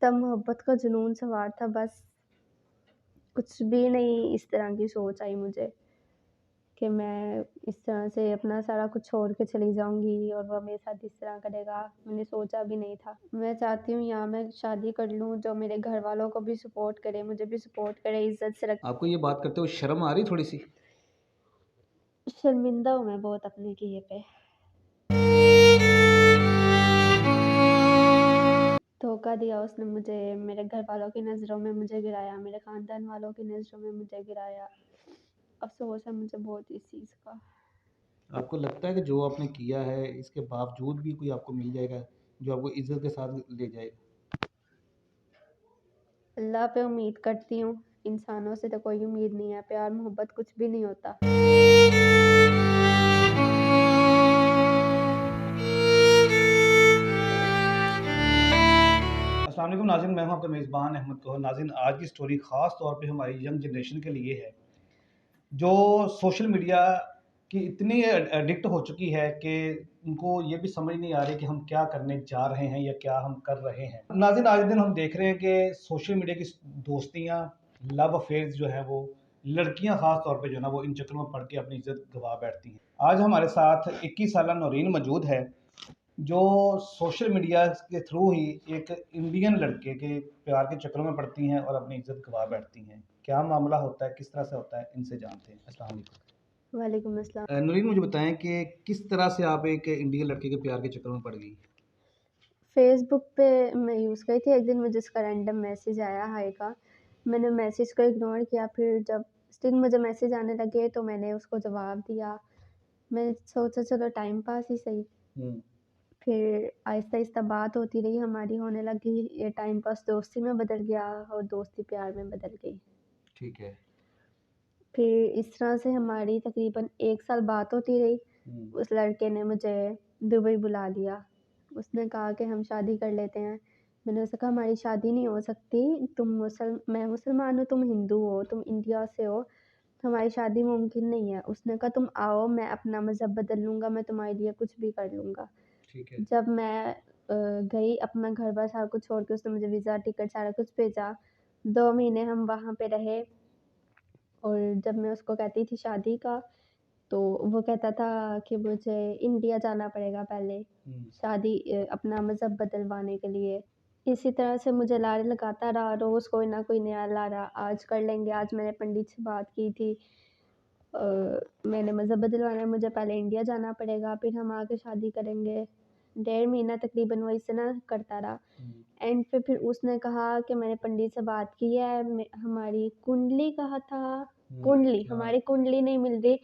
तब मोहब्बत का जुनून सवार था, बस कुछ भी नहीं इस तरह की सोच आई मुझे कि मैं इस तरह से अपना सारा कुछ छोड़ के चली जाऊँगी और वो मेरे साथ इस तरह करेगा। मैंने सोचा भी नहीं था। मैं चाहती हूँ यहाँ मैं शादी कर लूँ जो मेरे घरवालों को भी सपोर्ट करे, मुझे भी सपोर्ट करे, इज़्ज़त से रखे। आपको ये बात करते हुए शर्म आ रही थोड़ी-सी? शर्मिंदा हूँ मैं बहुत अपने किए पे। धोखा दिया उसने मुझे, मेरे घरवालों की नज़रों में मुझे गिराया, मेरे ख़ानदान वालों की नज़रों में मुझे गिराया। अफ़सोस है मुझे बहुत इस चीज़ का। आपको लगता है कि जो आपने किया है इसके बावजूद भी कोई आपको मिल जाएगा जो आपको इज़्ज़त के साथ ले जाएगा? अल्लाह पे उम्मीद करती हूँ, इंसानों से तो कोई उम्मीद नहीं है, प्यार मोहब्बत कुछ भी नहीं होता। अस्सलाम वालेकुम नाज़रीन, मैं हूं आपका मेज़बान अहमद तौहर। नाज़रीन, आज की स्टोरी ख़ास तौर पे हमारी यंग जनरेशन के लिए है जो सोशल मीडिया की इतनी एडिक्ट हो चुकी है कि उनको ये भी समझ नहीं आ रही कि हम क्या करने जा रहे हैं या क्या हम कर रहे हैं। नाज़रीन, आज दिन हम देख रहे हैं कि सोशल मीडिया की दोस्तियाँ, लव अफेयर्स जो हैं वो लड़कियां ख़ास तौर पे जो है ना वो इन चक्करों में पड़ के अपनी इज्जत गंवा बैठती हैं। आज हमारे साथ 21 साल नौरीन मौजूद है जो सोशल मीडिया के थ्रू ही एक इंडियन लड़के के प्यार के चक्करों में पड़ती हैं और अपनी इज्जत गंवा बैठती हैं। क्या मामला होता है, किस तरह से होता है, इनसे जानते हैं। अस्सलाम वालेकुम। वालेकुम अस्सलाम। नूरीन, मुझे बताएं कि किस तरह से आप एक इंडियन लड़के के प्यार के चक्कर में पड़ गई? फ़ेसबुक पे मैं यूज़ करी थी, एक दिन मुझे उसका रैंडम मैसेज आया हाय का। मैंने मैसेज को इग्नोर किया, फिर जब स्टिल मुझे मैसेज आने लगे तो मैंने उसको जवाब दिया। मैंने सोचा चलो टाइम पास ही सही। हम्म। फिर आहिस्ता-आहिस्ता बात होती रही हमारी, होने लगी, ये टाइम पास दोस्ती में बदल गया और दोस्ती प्यार में बदल गई। ठीक है। फिर इस तरह से हमारी तकरीबन 1 साल बात होती रही। हम्म। उस लड़के ने मुझे दुबई बुला लिया। उसने कहा कि हम शादी कर लेते हैं। मैंने उससे कहा हमारी शादी नहीं हो सकती, मैं मुसलमान हूँ, तुम हिंदू हो, तुम इंडिया से हो, हमारी शादी मुमकिन नहीं है। उसने कहा तुम आओ, मैं अपना मज़हब बदल लूँगा, मैं तुम्हारे लिए कुछ भी कर लूँगा। ठीक है। जब मैं गई अपना घर-बार सारा कुछ छोड़ के, उसने मुझे वीज़ा, टिकट सारा कुछ भेजा। 2 महीने हम वहाँ पे रहे और जब मैं उसको कहती थी शादी का, तो वो कहता था कि मुझे इंडिया जाना पड़ेगा पहले, शादी अपना मज़हब बदलवाने के लिए। इसी तरह से मुझे लारे लगाता रहा, रोज़ कोई ना कोई नया लारा, आज कर लेंगे, आज मैंने पंडित से बात की थी, मैंने मज़हब बदलवाना है, मुझे पहले इंडिया जाना पड़ेगा, फिर हम आके शादी करेंगे। 1.5 महीना तकरीबन वो इसे ना करता रहा। एंड पे फिर उसने कहा कि मैंने पंडित से बात की है, हमारी कुंडली कहा था, कुंडली हाँ। हमारी कुंडली नहीं मिल रही,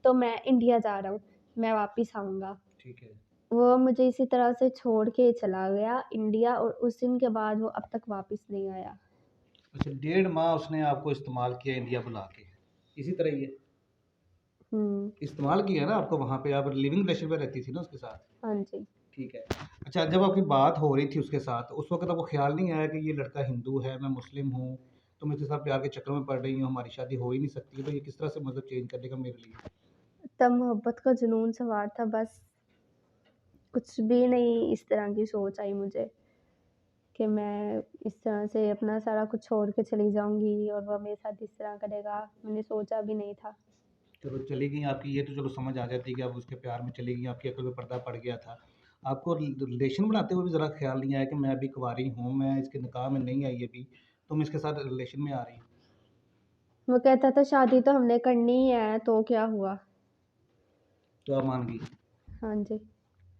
तो मैं इंडिया जा रहा हूँ, मैं वापिस आऊँगा। ठीक है। वो मुझे इसी तरह से छोड़ के चला गया इंडिया और उस दिन के बाद वो अब तक वापिस नहीं आया। अच्छा, 1.5 माह उसने आपको इस्तेमाल किया इंडिया बुला के, इसी तरह ही है? हुँ, इस्तेमाल किया है ना आपको, वहाँ पे आप लिविंग रिलेशन पे रहती थी ना उसके साथ? हाँ जी। ठीक है। अच्छा, जब आपकी बात हो रही थी उसके साथ, उस वक़्त आपको ख़्याल नहीं आया कि ये लड़का हिंदू है, मैं मुस्लिम हूँ, तुम इसके साथ प्यार के चक्कर में पड़ रही हो, हमारी शादी हो ही नहीं सकती, तो ये किस तरह से मतलब चेंज कर देगा मेरे लिए? तब मोहब्बत का जुनून सवार था, बस कुछ भी नहीं इस तरह की सोच आई मुझे कि मैं इस तरह से अपना सारा कुछ छोड़ के चली जाऊँगी और वो मेरे साथ इस तरह करेगा। मैंने सोचा भी नहीं था। चलो, चली गई आपकी, ये तो चलो समझ आ जाती है कि आप उसके प्यार में चली गई, आपकी अकल में पर्दा पड़ गया था। आपको रिलेशन बनाते हुए भी ज़रा ख़्याल नहीं आया कि मैं अभी कुँवारी हूँ, मैं इसके निकाह में नहीं आई अभी, तुम इसके साथ रिलेशन में आ रही हो? वो कहता था शादी तो हमने करनी ही है, तो क्या हुआ? तो आप मान गई? हाँ जी।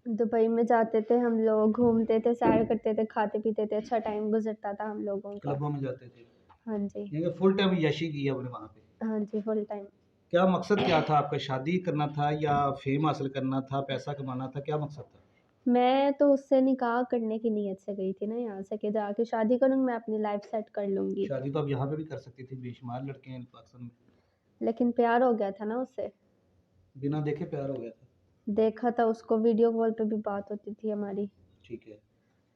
दुबई में जाते थे हम लोग, घूमते थे, सैर करते थे, खाते-पीते थे, अच्छा टाइम गुज़रता था हम लोगों का। क्लबों में जाते थे? हाँ जी। यानी कि फुल टाइम यशी की आपने वहाँ पे? हाँ जी, फुल टाइम। क्या मकसद क्या था आपका? शादी करना था या फ़ेम हासिल करना था, पैसा कमाना था, क्या मकसद था? मैं तो उससे निकाह करने की नीयत से गई थी ना यहाँ से कि जाके शादी करूँगी, मैं अपनी लाइफ़ सेट कर लूँगी। शादी तो आप यहाँ पे भी कर सकती थी, बेशुमार लड़के हैं पाकिस्तान में। लेकिन प्यार हो गया था ना उससे। बिना देखे प्यार हो गया था? देखा था उसको, वीडियो कॉल पे भी बात होती थी हमारी। ठीक है।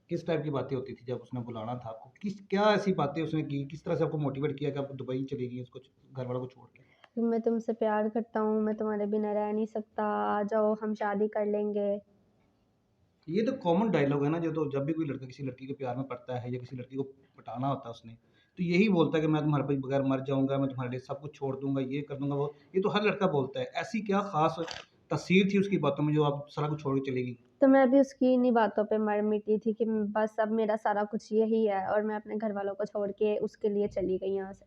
किस टाइप की बातें होती थी जब उसने बुलाना था आपको? क्या ऐसी बातें उसने की? किस तरह से आपको मोटिवेट किया कि आप दुबई चली गई उसको घर वालों को छोड़ के? कि मैं तुमसे प्यार करता हूँ, मैं तुम्हारे बिना रह नहीं सकता, आ जाओ हम शादी कर लेंगे। ये तो कॉमन डायलॉग है ना, जो तो जब भी कोई लड़का किसी लड़की के प्यार में पड़ता है या किसी लड़की को पटाना होता है उसने, तो यही बोलता है कि मैं तुम्हारे बगैर मर जाऊँगा, मैं तुम्हारे लिए सब कुछ छोड़ दूँगा, ये कर दूँगा, वो। ये तो हर लड़का बोलता है। ऐसी क्या ख़ास तासीर थी उसकी बातों में जो आप सारा कुछ छोड़ के चली गई? तो मैं भी उसकी इन्हीं बातों पे मर मिटी थी कि बस अब मेरा सारा कुछ यही है और मैं अपने घर वालों को छोड़ के उसके लिए चली गई यहाँ से।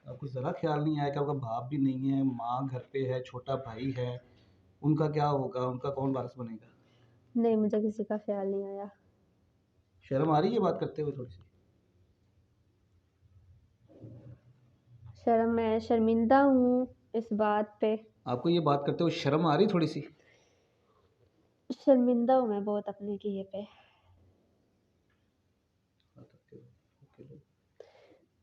आपको ज़रा ख़्याल नहीं आया कि आपका बाप भी नहीं है, माँ घर पे है, छोटा भाई है, उनका क्या होगा? उनका कौन वारिस बनेगा? नहीं, मुझे किसी का ख़्याल नहीं आया। शर्म आ रही है बात करते हुए थोड़ी-सी? मैं शर्मिंदा हूँ इस बात पे। आपको ये बात करते हुए शर्म आ रही थोड़ी-सी? शर्मिंदा हूँ मैं बहुत अपने किए पे।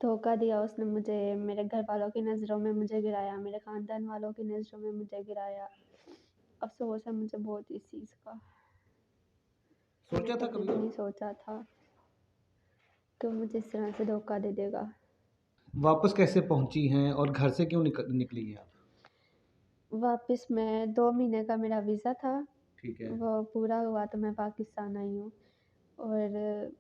धोखा दिया उसने मुझे, मेरे घर वालों की नज़रों में मुझे गिराया, मेरे ख़ानदान वालों की नज़रों में मुझे गिराया। अफ़सोस है मुझे बहुत इस चीज़ का। मैंने सोचा था कभी कभी? भी नहीं सोचा था कि वो मुझे इस तरह से धोखा दे देगा। वापस कैसे पहुँची हैं और घर से क्यों निकली हैं आप? वापस मैं 2 महीने का मेरा वीज़ा था, ठीक है। वो पूरा हुआ तो मैं पाकिस्तान आई हूँ। और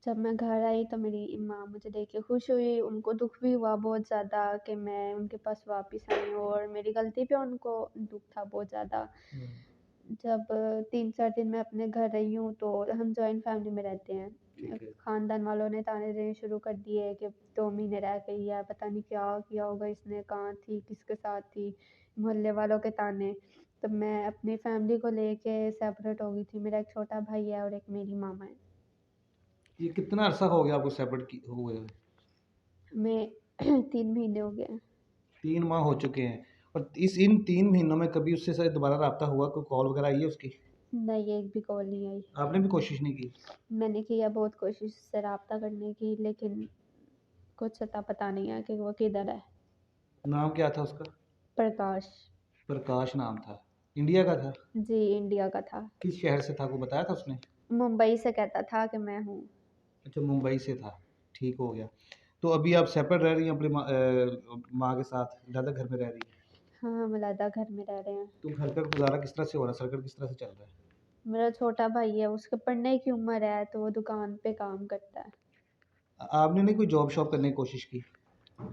जब मैं घर आई तो मेरी माँ मुझे देख के खुश हुई, उनको दुःख भी हुआ बहुत ज़्यादा कि मैं उनके पास वापस आई हूँ और मेरी गलती पे उनको दुःख था बहुत ज़्यादा। हुँ, जब 3-4 दिन मैं अपने घर रही हूँ तो हम जॉइंट फैमिली में रहते हैं। ठीक है। ख़ानदान वालों ने ताने देने शुरू कर दिए कि 2 महीने रह गई है, पता नहीं क्या किया होगा इसने, कहाँ थी, किसके साथ थी, मोहल्ले वालों के ताने। तो मैं अपनी फैमिली को लेके सेपरेट हो गई थी। मेरा एक छोटा भाई है और एक मेरी मामा है। ये कितना अरसा हो गया आपको सेपरेट हुए हुए? मैं 3 महीने हो गए हैं। 3 माह हो चुके हैं। और इन 3 महीनों में कभी उससे शायद दोबारा राब्ता हुआ, कोई कॉल वगैरह आई है उसकी? नहीं, एक भी कॉल नहीं आई। आपने भी कोशिश नहीं की? मैंने किया बहुत कोशिश उससे राब्ता करने की, लेकिन कुछ अता पता नहीं है कि वो किधर है। नाम क्या था उसका? प्रकाश। प्रकाश नाम था। इंडिया का था? जी, इंडिया का था। किस शहर से था, आपको बताया था उसने? मुंबई से कहता था कि मैं हूँ। अच्छा, मुंबई से था। ठीक हो गया। तो अभी आप सेपरेट रह रही हैं अपनी माँ के साथ, ज़्यादा घर में रह रही हैं? हाँ, हम अलग घर में रह रहे हैं। तो घर का गुज़ारा किस तरह से हो रहा है? सर्कल किस तरह से चल रहा है? मेरा छोटा भाई है, उसके पढ़ने की उम्र है तो वो दुकान पे काम करता है। आपने नहीं कोई जॉब शॉप करने की कोशिश की?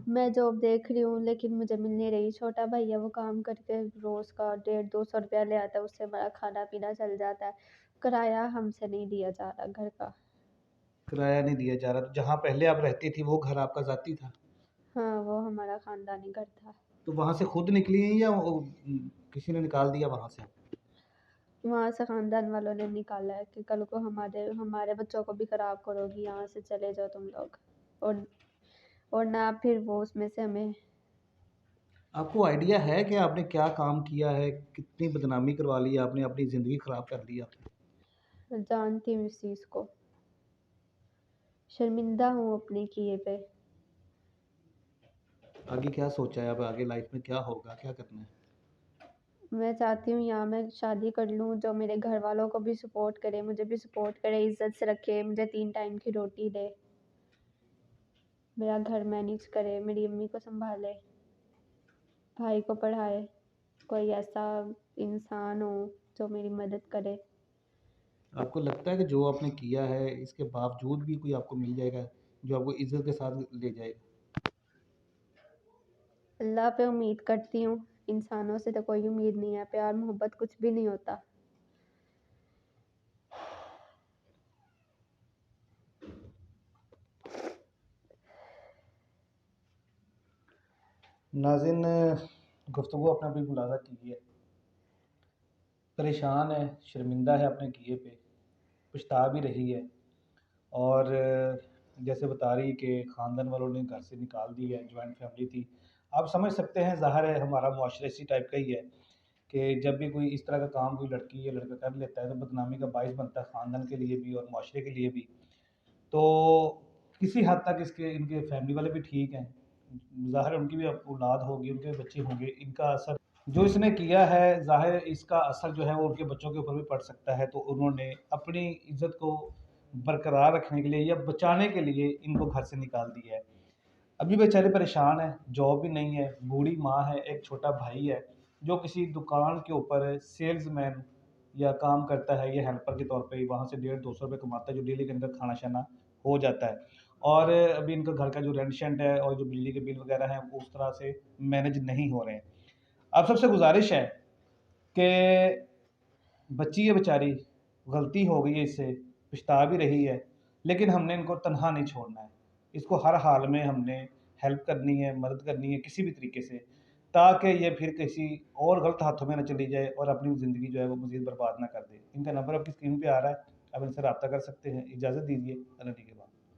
मैं जॉब देख रही हूँ लेकिन मुझे मिल नहीं रही। छोटा भाई है, वो काम करके रोज़ का 150-200 रुपया ले आता है, उससे हमारा खाना-पीना चल जाता है। किराया हमसे नहीं दिया जा रहा घर का। किराया नहीं दिया जा रहा, तो जहाँ पहले आप रहती थी वो घर आपका ज़ाती था? हाँ, वो हमारा ख़ानदानी घर था। तो वहाँ से खुद निकली हैं या किसी ने निकाल दिया वहाँ से? वहाँ से ख़ानदान वालों ने निकाला है कि कल को हमारे हमारे बच्चों को भी ख़राब करोगी, यहाँ से चले जाओ तुम लोग। और और ना फिर वो उसमें से हमें। आपको आइडिया है कि आपने क्या काम किया है? कितनी बदनामी करवा ली आपने, अपनी ज़िंदगी ख़राब कर ली आपने? जानती हूँ इस चीज़ को। शर्मिंदा हूँ अपने किए पे। आगे क्या सोचा है, अब आगे लाइफ़ में क्या होगा, क्या करना है? मैं चाहती हूँ यहाँ मैं शादी कर लूँ जो मेरे घर वालों को भी सपोर्ट करे, मुझे भी सपोर्ट करे, इज़्ज़त से रखे, मुझे 3 टाइम की रोटी दे, मेरा घर मैनेज करे, मेरी अम्मी को सँभाले, भाई को पढ़ाए। कोई ऐसा इंसान हो जो मेरी मदद करे। आपको लगता है कि जो आपने किया है इसके बावजूद भी कोई आपको मिल जाएगा, जो आपको इज़्ज़त के साथ ले जाएगा? अल्लाह पे उम्मीद करती हूँ, इंसानों से तो कोई उम्मीद नहीं है, प्यार मोहब्बत कुछ भी नहीं होता। नाज़रीन, गुफ्तगू आपने अभी मुलाज़ा की है। परेशान है, शर्मिंदा है अपने किए पे, पछता भी रही है। और जैसे बता रही कि ख़ानदान वालों ने घर से निकाल दी है, जॉइंट फैमिली थी। आप समझ सकते हैं, ज़ाहिर है हमारा मुआशरा इसी टाइप का ही है कि जब भी कोई इस तरह का काम कोई लड़की या लड़का कर लेता है तो बदनामी का बाइस बनता है ख़ानदान के लिए भी और मुआशरे के लिए भी। तो किसी हद तक इसके इनके फैमिली वाले भी ठीक हैं। ज़ाहिर है उनकी भी औलाद होगी, उनके भी बच्चे होंगे, इनका असर जो इसने किया है, ज़ाहिर है इसका असर जो है वो उनके बच्चों के ऊपर भी पड़ सकता है। तो उन्होंने अपनी इज़्ज़त को बरकरार रखने के लिए या बचाने के लिए इनको घर से निकाल दिया है। अभी बेचारे परेशान हैं, जॉब भी नहीं है, बूढ़ी माँ है, एक छोटा भाई है जो किसी दुकान के ऊपर सेल्समैन या काम करता है, ये हेल्पर के तौर पे वहाँ से 150-200 कमाता है, जो डेली के अंदर खाना-शाना हो जाता है। और अभी इनका घर का जो रेंट-शेंट है और जो बिजली के बिल वगैरह हैं, वो उस तरह से मैनेज नहीं हो रहे हैं। अब सबसे गुज़ारिश है कि बच्ची है बेचारी, गलती हो गई है इससे, पछता भी रही है, लेकिन हमने इनको तन्हा नहीं छोड़ना है। इसको हर हाल में हमने हेल्प करनी है, मदद करनी है किसी भी तरीके से, ताकि ये फिर किसी और गलत हाथों में ना चली जाए और अपनी ज़िंदगी जो है वो मज़ीद बर्बाद ना कर दे। इनका नंबर आपकी स्क्रीन पे आ रहा है, आप इनसे राब्ता कर सकते हैं। इजाज़त दीजिए, अल्लाह ने